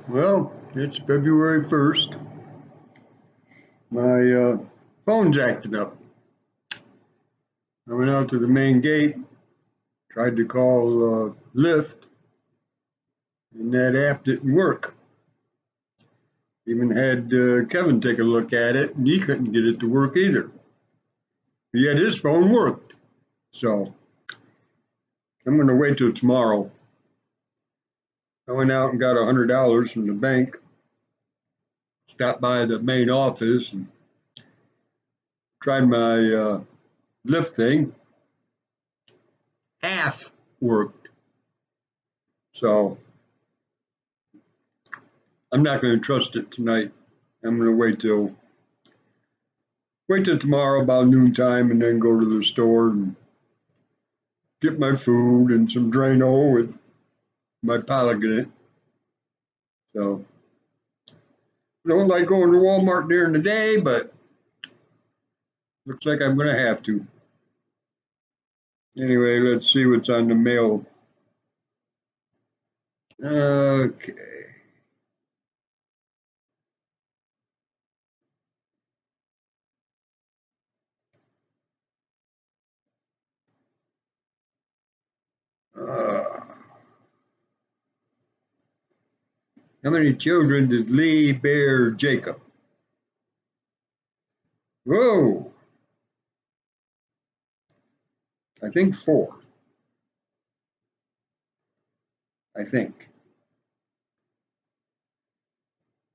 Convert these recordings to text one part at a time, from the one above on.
Well, it's February 1st. My phone's acting up. I went out to the main gate, tried to call Lyft, and that app didn't work. Even had Kevin take a look at it, and he couldn't get it to work either. Yet his phone worked. So I'm going to wait till tomorrow. I went out and got $100 from the bank, stopped by the main office, and tried my Lyft thing. Half worked. So I'm not going to trust it tonight. I'm going to wait till tomorrow about noontime and then go to the store and get my food and some Drano with my Pollock in it. So I don't like going to Walmart during the day, but looks like I'm going to have to. Anyway, let's see what's on the mail. Okay. How many children did Lee bear Jacob? Whoa, I think 4. I think.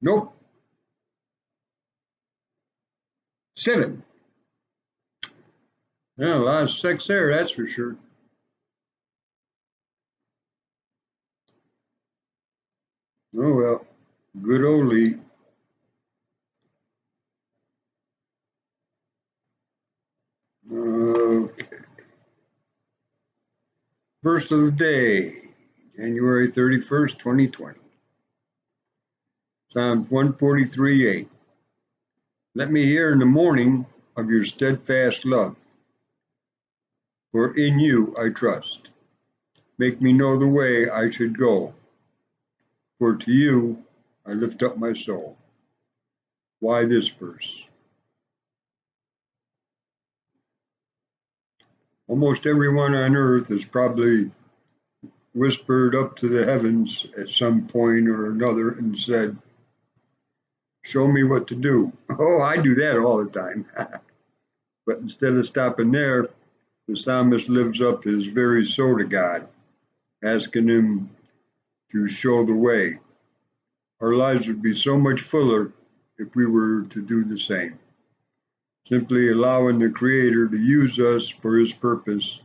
Nope, 7. Yeah, a lot of sex there, that's for sure. Oh well, good old Lee. Okay. Verse of the day, January 31st, 2020. Psalms 143:8. Let me hear in the morning of your steadfast love, for in you I trust. Make me know the way I should go, for to you I lift up my soul. Why this verse? Almost everyone on earth has probably whispered up to the heavens at some point or another and said, show me what to do. Oh, I do that all the time. But instead of stopping there, the psalmist lives up his very soul to God, asking him to show the way. Our lives would be so much fuller if we were to do the same, simply allowing the Creator to use us for His purpose,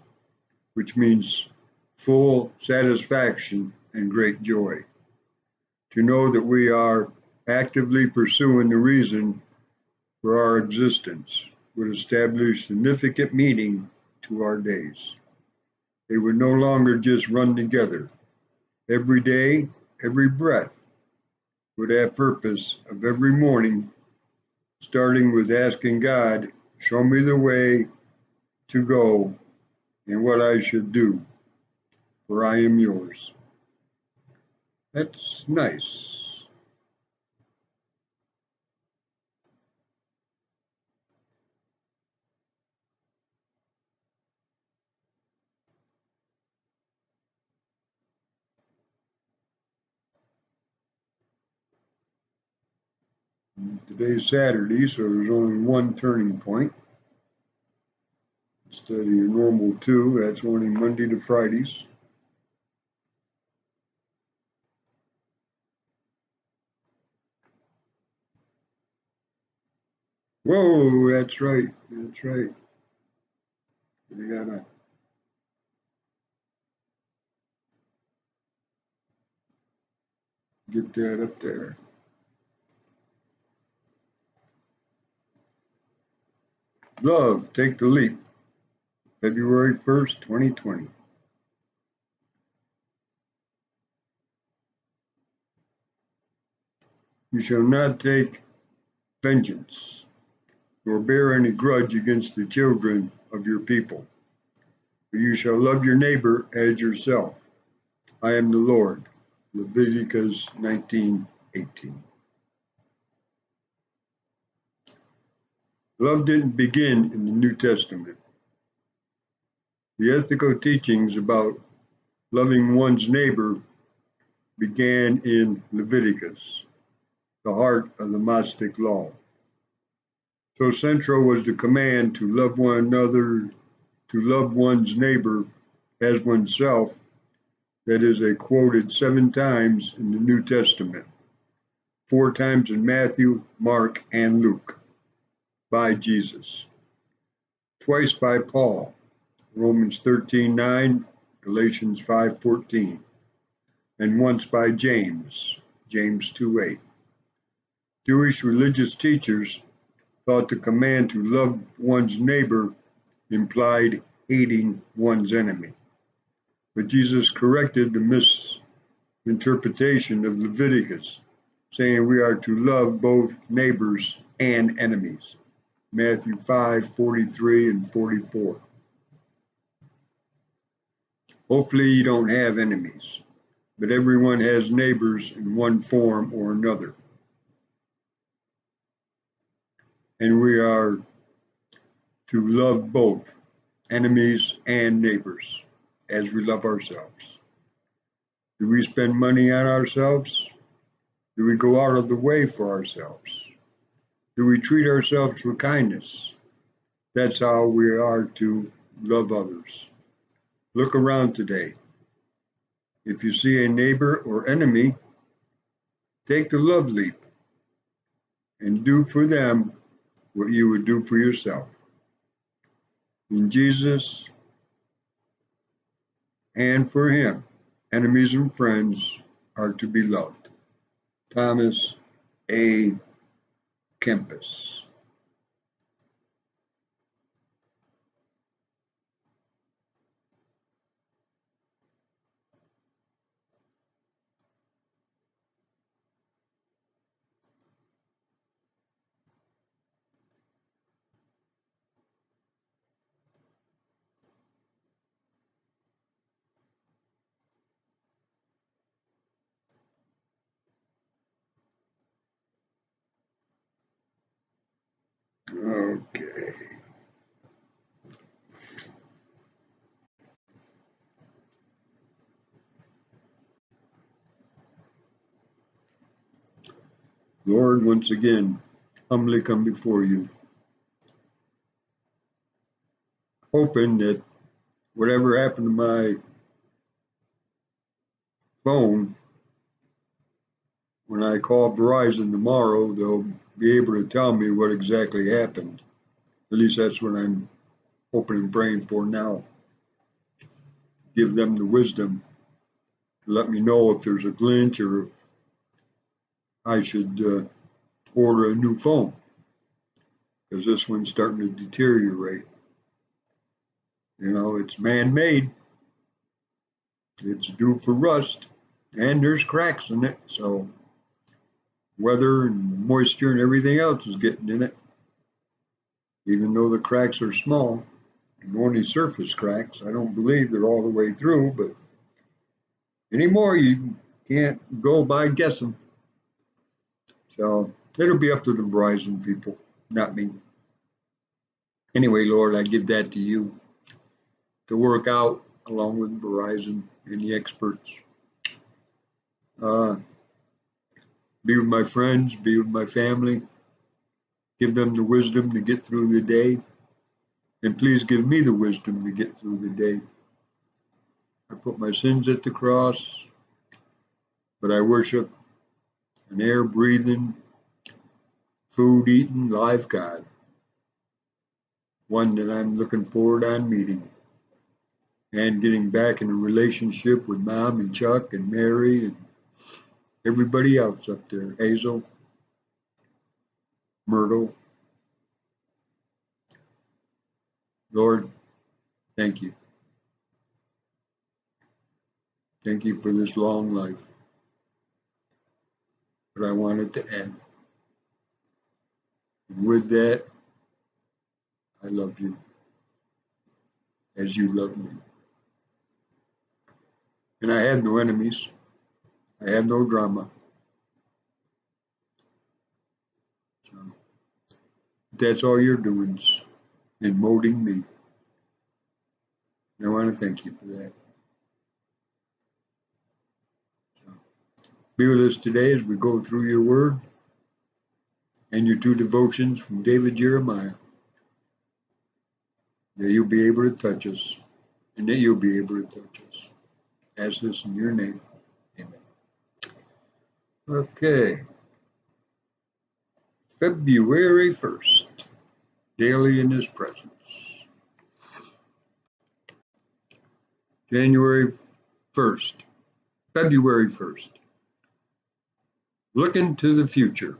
which means full satisfaction and great joy. To know that we are actively pursuing the reason for our existence would establish significant meaning to our days. They would no longer just run together. Every day, every breath would have purpose of every morning, starting with asking God, show me the way to go and what I should do, for I am yours. That's nice. Today's Saturday, so there's only one turning point. Instead of your normal 2, that's only Monday to Fridays. Whoa, that's right. That's right. You gotta get that up there. Love, take the leap. February 1st, 2020. You shall not take vengeance, nor bear any grudge against the children of your people. But you shall love your neighbor as yourself. I am the Lord. Leviticus 19:18. 18. Love didn't begin in the New Testament. The ethical teachings about loving one's neighbor began in Leviticus, the heart of the Mosaic law. So central was the command to love one another, to love one's neighbor as oneself, that is quoted 7 times in the New Testament, 4 times in Matthew, Mark, and Luke, by Jesus, twice by Paul, Romans 13:9, Galatians 5:14, and once by James, James 2:8. Jewish religious teachers thought the command to love one's neighbor implied hating one's enemy. But Jesus corrected the misinterpretation of Leviticus, saying we are to love both neighbors and enemies. Matthew 5:43 and 44. Hopefully you don't have enemies, but everyone has neighbors in one form or another. And we are to love both enemies and neighbors as we love ourselves. Do we spend money on ourselves? Do we go out of the way for ourselves? Do we treat ourselves with kindness? That's how we are to love others. Look around today. If you see a neighbor or enemy, take the love leap and do for them what you would do for yourself. In Jesus and for him, enemies and friends are to be loved. Thomas A. Kempis. Okay. Lord, once again, humbly come before you, hoping that whatever happened to my phone, when I call Verizon tomorrow, they'll be able to tell me what exactly happened. At least that's what I'm hoping and praying for now. Give them the wisdom to let me know if there's a glitch or if I should order a new phone, because this one's starting to deteriorate. You know, it's man-made. It's due for rust, and there's cracks in it, so weather and moisture and everything else is getting in it. Even though the cracks are small and only surface cracks, I don't believe they're all the way through, but anymore you can't go by guessing. So it'll be up to the Verizon people, not me. Anyway, Lord, I give that to you to work out along with Verizon and the experts. Be with my friends, be with my family, give them the wisdom to get through the day, and please give me the wisdom to get through the day. I put my sins at the cross, but I worship an air breathing, food eating, live God, one that I'm looking forward on meeting and getting back in a relationship with Mom and Chuck and Mary and everybody else up there, Hazel, Myrtle. Lord, thank you. Thank you for this long life, but I want it to end. And with that, I love you as you love me. And I have no enemies. I have no drama. that's all you're doing is in molding me. And I want to thank you for that. So, be with us today as we go through your word and your 2 devotions from David Jeremiah. That you'll be able to touch us, and that you'll be able to touch us. Ask this in your name. Amen. Okay. February 1st. Daily in His presence. January 1st. February 1st. Looking to the future.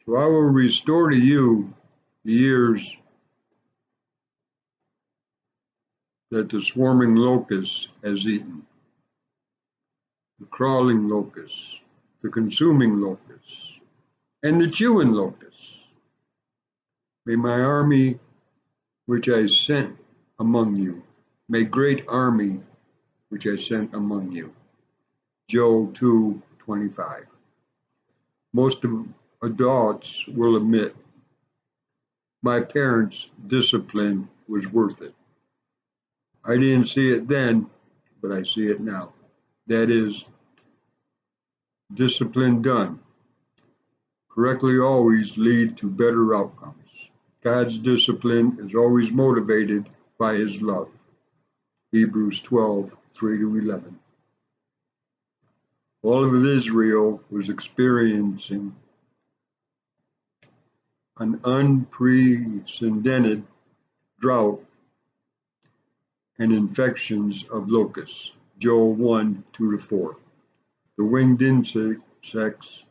So I will restore to you the years that the swarming locust has eaten, the crawling locust, the consuming locust, and the chewing locust. May my army, which I sent among you, may great army, which I sent among you. Joel 2:25. Most adults will admit my parents' discipline was worth it. I didn't see it then, but I see it now. That is, discipline done correctly always lead to better outcomes. God's discipline is always motivated by His love. Hebrews 12:3-11. All of Israel was experiencing an unprecedented drought and infections of locusts. Joel 1:2-4. The winged insects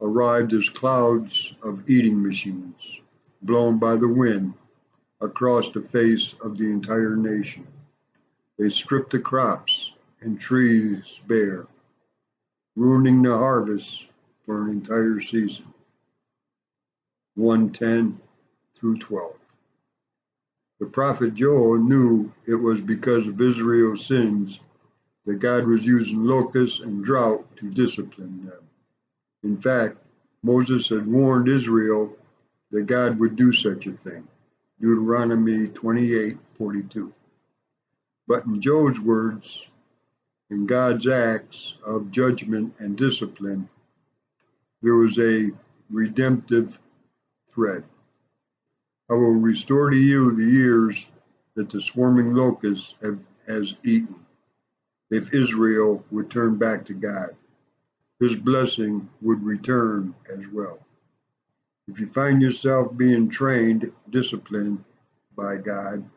arrived as clouds of eating machines, blown by the wind across the face of the entire nation. They stripped the crops and trees bare, ruining the harvest for an entire season. 1:10-12. The prophet Joel knew it was because of Israel's sins that God was using locusts and drought to discipline them. In fact, Moses had warned Israel that God would do such a thing. Deuteronomy 28:42. But in Joel's words, in God's acts of judgment and discipline, there was a redemptive thread. I will restore to you the years that the swarming locust has eaten, if Israel would turn back to God. His blessing would return as well. If you find yourself being trained, disciplined by God,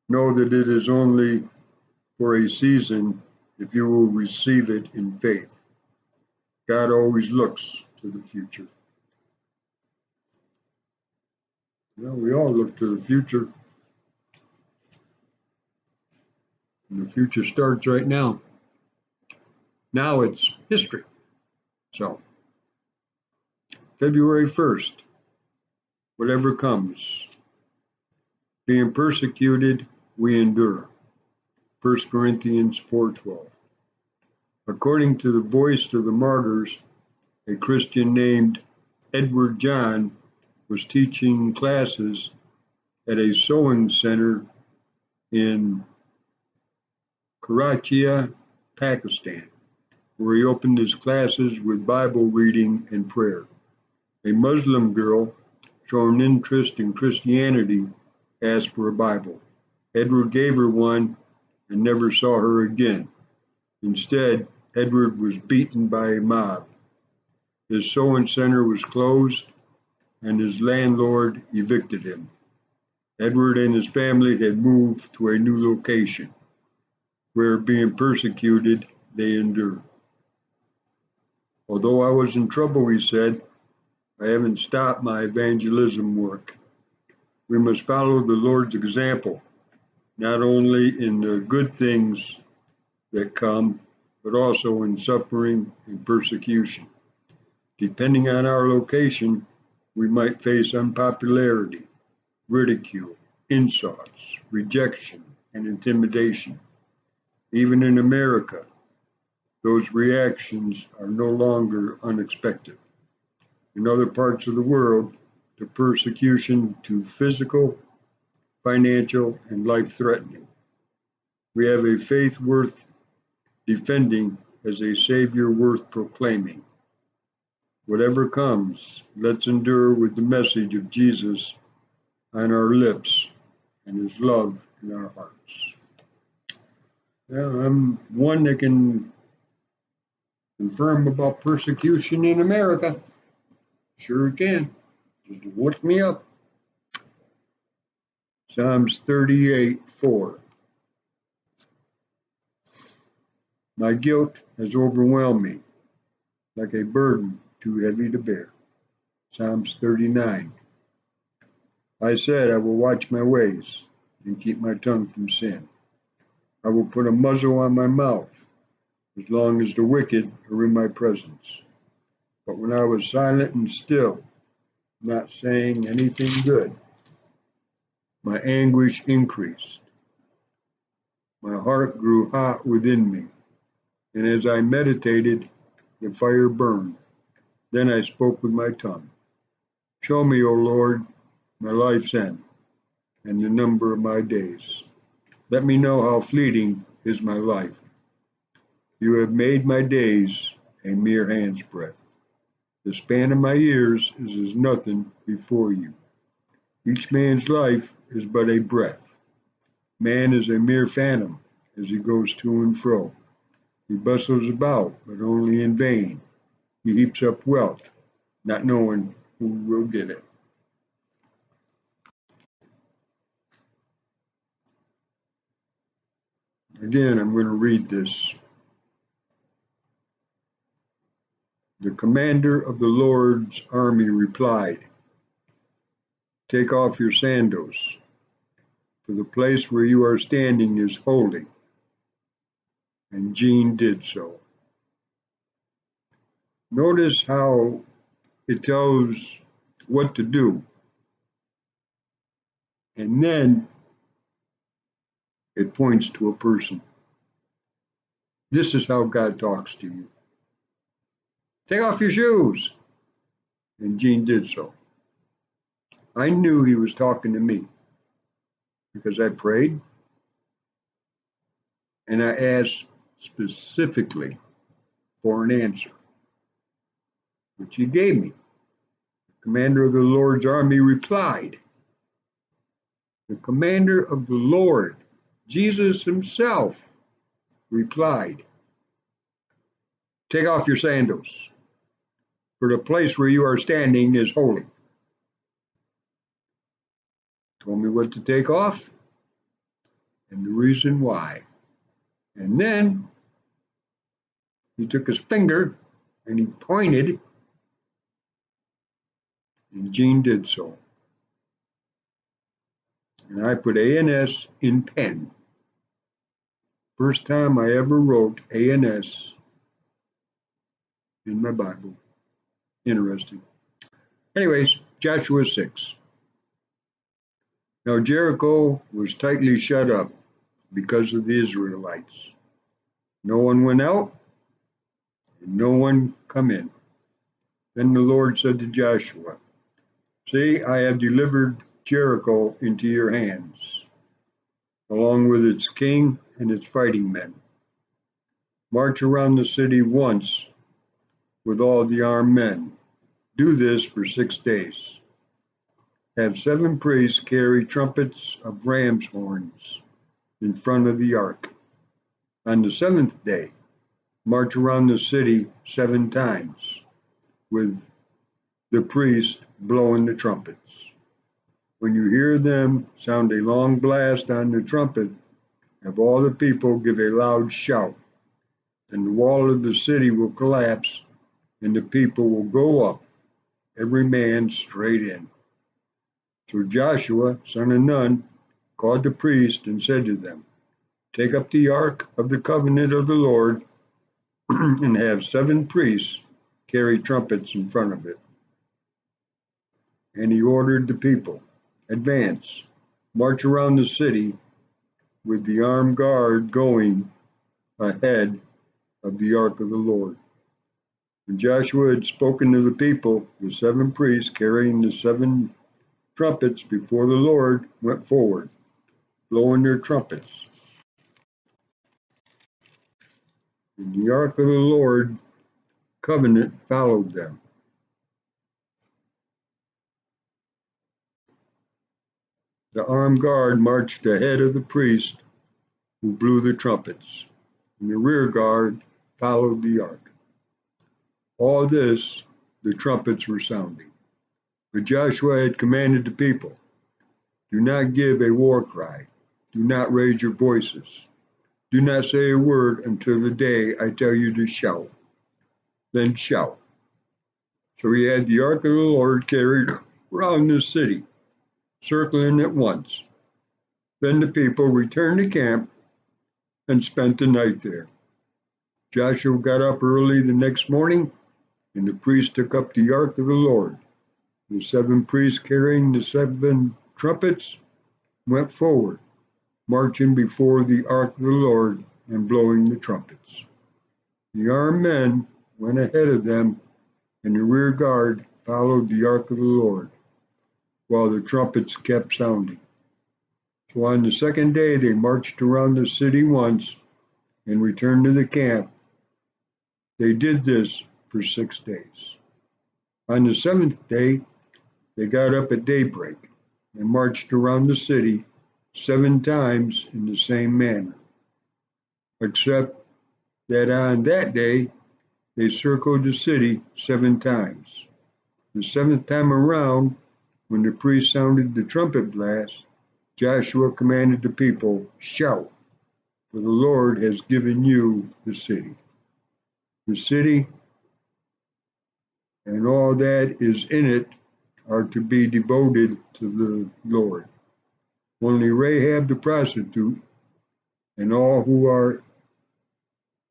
know that it is only for a season if you will receive it in faith. God always looks to the future. Well, we all look to the future. And the future starts right now. Now it's history. So, February 1st, whatever comes, being persecuted, we endure. 1 Corinthians 4:12. According to the Voice of the Martyrs, a Christian named Edward John was teaching classes at a sewing center in Karachi, Pakistan, where he opened his classes with Bible reading and prayer. A Muslim girl showing interest in Christianity asked for a Bible. Edward gave her one and never saw her again. Instead, Edward was beaten by a mob. His sewing center was closed and his landlord evicted him. Edward and his family had moved to a new location, where being persecuted, they endured. Although I was in trouble, he said, I haven't stopped my evangelism work. We must follow the Lord's example, not only in the good things that come, but also in suffering and persecution. Depending on our location, we might face unpopularity, ridicule, insults, rejection, and intimidation. Even in America, those reactions are no longer unexpected. In other parts of the world, the persecution to physical, financial, and life-threatening. We have a faith worth defending as a Savior worth proclaiming. Whatever comes, let's endure with the message of Jesus on our lips and his love in our hearts. Well, I'm one that can confirm about persecution in America. Sure can. Just look me up. Psalms 38:4. My guilt has overwhelmed me like a burden too heavy to bear. Psalms 39. I said, I will watch my ways and keep my tongue from sin. I will put a muzzle on my mouth as long as the wicked are in my presence. But when I was silent and still, not saying anything good, my anguish increased. My heart grew hot within me, and as I meditated, the fire burned. Then I spoke with my tongue. Show me, O Lord, my life's end and the number of my days. Let me know how fleeting is my life. You have made my days a mere hand's breadth. The span of my years is as nothing before you. Each man's life is but a breath. Man is a mere phantom as he goes to and fro. He bustles about, but only in vain. He heaps up wealth, not knowing who will get it. Again, I'm going to read this. The commander of the Lord's army replied, take off your sandals, for the place where you are standing is holy. And Jean did so. Notice how it tells what to do. And then it points to a person. This is how God talks to you. Take off your shoes. And Jean did so. I knew he was talking to me because I prayed and I asked specifically for an answer, which he gave me. The commander of the Lord's army replied. The commander of the Lord, Jesus himself, replied, take off your sandals, for the place where you are standing is holy. Told me what to take off and the reason why. And then he took his finger and he pointed, and Jean did so. And I put ANS in pen. First time I ever wrote ANS in my Bible. Interesting. Anyways, Joshua 6. Now Jericho was tightly shut up because of the Israelites. No one went out, and no one come in. Then the Lord said to Joshua, see, I have delivered Jericho into your hands, along with its king and its fighting men. March around the city once with all the armed men. Do this for 6 days. Have 7 priests carry trumpets of ram's horns in front of the ark. On the 7th day, march around the city 7 times with the priest blowing the trumpets. When you hear them sound a long blast on the trumpet, have all the people give a loud shout, and the wall of the city will collapse, and the people will go up, every man straight in. So Joshua, son of Nun, called the priest and said to them, take up the ark of the covenant of the Lord and have 7 priests carry trumpets in front of it. And he ordered the people, advance, march around the city with the armed guard going ahead of the ark of the Lord. When Joshua had spoken to the people, the 7 priests carrying the 7 trumpets before the Lord went forward, blowing their trumpets. And the ark of the Lord covenant followed them. The armed guard marched ahead of the priest who blew the trumpets, and the rear guard followed the ark. All this the trumpets were sounding. But Joshua had commanded the people, do not give a war cry, do not raise your voices, do not say a word until the day I tell you to shout. Then shout. So he had the ark of the Lord carried around the city, circling it once. Then the people returned to camp and spent the night there. Joshua got up early the next morning, and the priests took up the ark of the Lord. The 7 priests carrying the 7 trumpets went forward, marching before the ark of the Lord and blowing the trumpets. The armed men went ahead of them, and the rear guard followed the ark of the Lord, while the trumpets kept sounding. So on the second day they marched around the city once and returned to the camp. They did this for 6 days. On the 7th day they got up at daybreak and marched around the city 7 times in the same manner, except that on that day they circled the city 7 times. The 7th time around, when the priest sounded the trumpet blast, Joshua commanded the people, shout, for the Lord has given you the city. The city and all that is in it are to be devoted to the Lord. Only Rahab the prostitute and all who are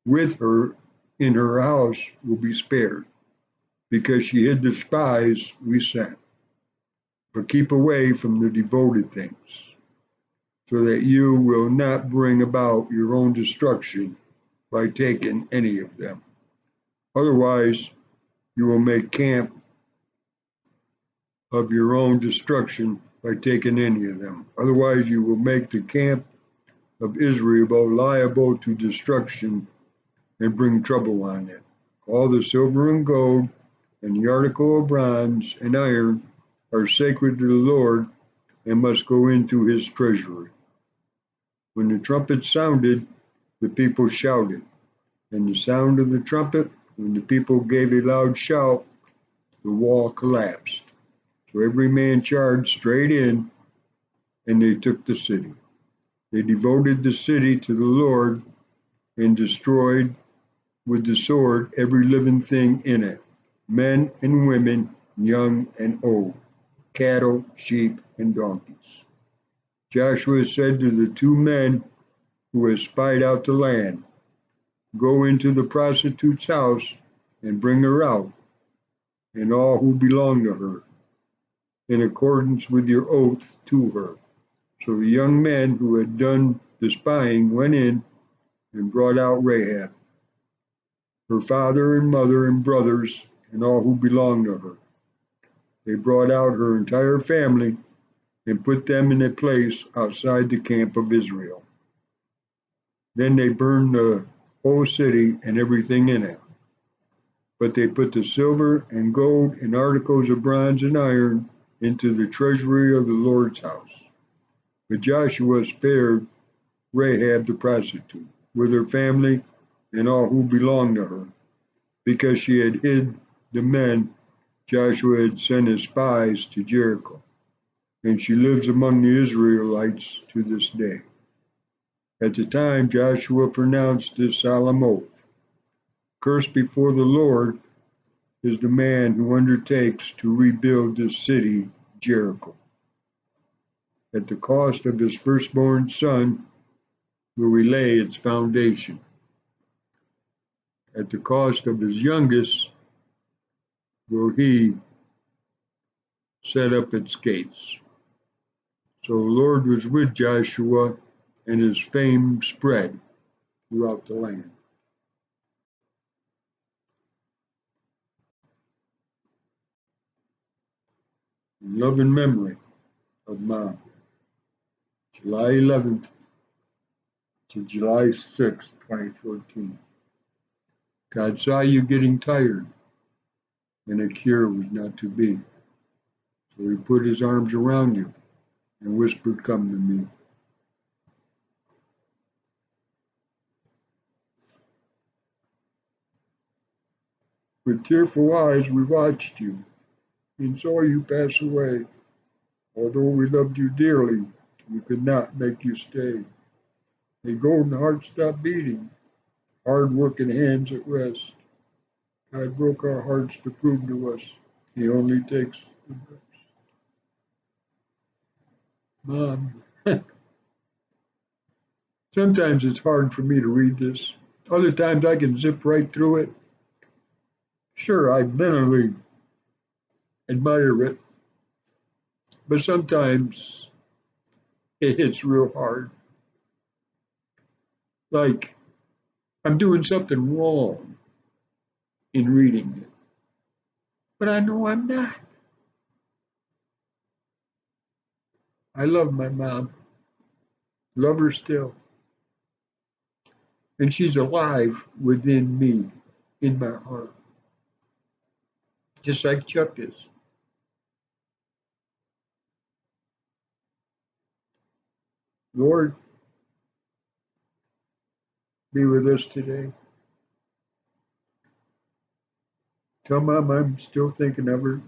with her in her house will be spared, because she hid the spies we sent. But keep away from the devoted things, so that you will not bring about your own destruction by taking any of them. Otherwise, you will make camp of your own destruction by taking any of them. Otherwise, you will make the camp of Israel liable to destruction and bring trouble on it. All the silver and gold and the article of bronze and iron are sacred to the Lord and must go into his treasury. When the trumpet sounded, the people shouted, and the sound of the trumpet, when the people gave a loud shout, the wall collapsed. So every man charged straight in, and they took the city. They devoted the city to the Lord and destroyed with the sword every living thing in it, men and women, young and old, cattle, sheep, and donkeys. Joshua said to the 2 men who had spied out the land, go into the prostitute's house and bring her out, and all who belong to her, in accordance with your oath to her. So the young men who had done the spying went in and brought out Rahab, her father and mother and brothers, and all who belonged to her. They brought out her entire family and put them in a place outside the camp of Israel. Then they burned the whole city and everything in it. But they put the silver and gold and articles of bronze and iron into the treasury of the Lord's house. But Joshua spared Rahab the prostitute, with her family and all who belonged to her, because she had hid the men Joshua had sent as spies to Jericho, and she lives among the Israelites to this day. At the time Joshua pronounced this solemn oath, cursed before the Lord is the man who undertakes to rebuild this city, Jericho. At the cost of his firstborn son will he lay its foundation. At the cost of his youngest will he set up its gates. So the Lord was with Joshua, and his fame spread throughout the land. in loving memory of Mom, July 11th to July 6th, 2014. God saw you getting tired, and a cure was not to be. So he put his arms around you and whispered, "Come to me." With tearful eyes we watched you and saw you pass away. Although we loved you dearly, we could not make you stay. A golden heart stopped beating, hard working hands at rest. God broke our hearts to prove to us he only takes the best. Mom, sometimes it's hard for me to read this. Other times I can zip right through it. Sure, I mentally admire it, but sometimes it hits real hard. Like I'm doing something wrong in reading it, but I know I'm not. I love my mom, love her still, and she's alive within me, in my heart, just like Chuck is. Lord, be with us today. Tell Mom I'm still thinking of her,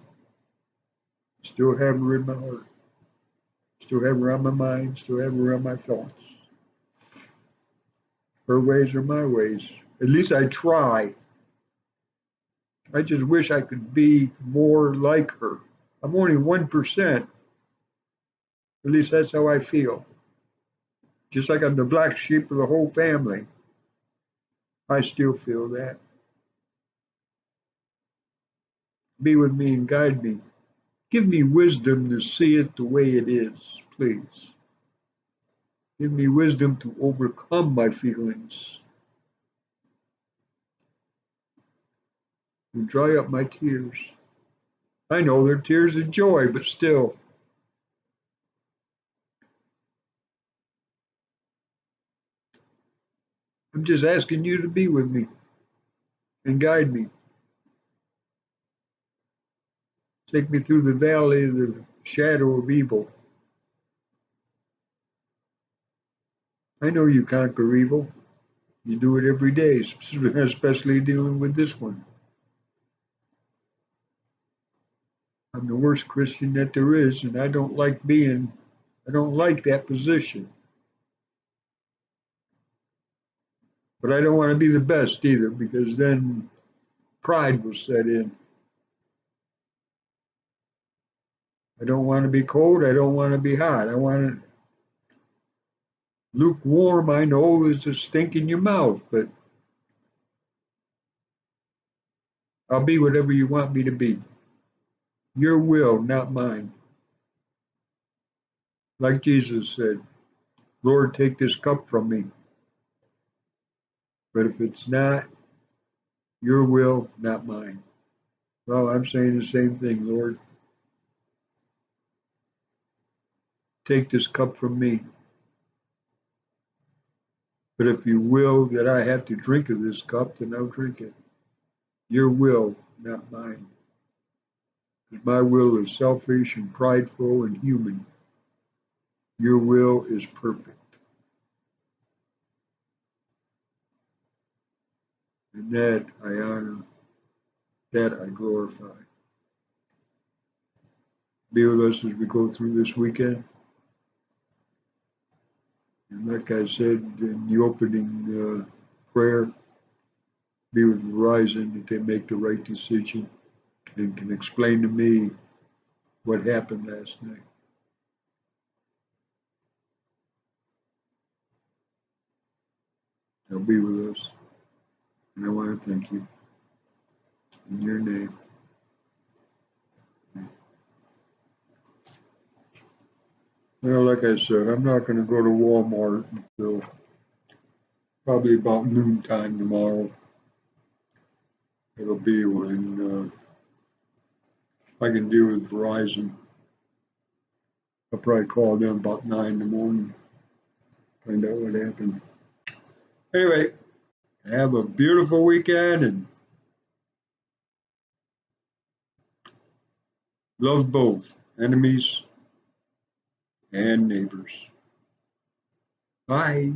still have her in my heart, still have her on my mind, still have her on my thoughts. Her ways are my ways. At least I try. I just wish I could be more like her. I'm only 1%. At least that's how I feel. Just like I'm the black sheep of the whole family, I still feel that. Be with me and guide me. Give me wisdom to see it the way it is, please. Give me wisdom to overcome my feelings and dry up my tears. I know they're tears of joy, but still, I'm just asking you to be with me and guide me. Take me through the valley of the shadow of evil. I know you conquer evil. You do it every day, especially dealing with this one. I'm the worst Christian that there is, and I don't like that position. But I don't want to be the best either, because then pride will set in. I don't want to be cold. I don't want to be hot. I want it lukewarm. I know is a stink in your mouth, but I'll be whatever you want me to be. Your will, not mine. Like Jesus said, Lord, take this cup from me. But if it's not your will, not mine. Well, I'm saying the same thing, Lord. Take this cup from me. But if you will that I have to drink of this cup, then I'll drink it. Your will, not mine. Because my will is selfish and prideful and human. Your will is perfect. And that I honor, that I glorify. Be with us as we go through this weekend. And like I said in the opening prayer, be with Verizon that they make the right decision and can explain to me what happened last night. They'll be with us. And I want to thank you. In your name. Well, like I said, I'm not going to go to Walmart until probably about noontime tomorrow. It'll be when I can deal with Verizon. I'll probably call them about 9 in the morning, find out what happened. Anyway, have a beautiful weekend and love both enemies and neighbors. Bye.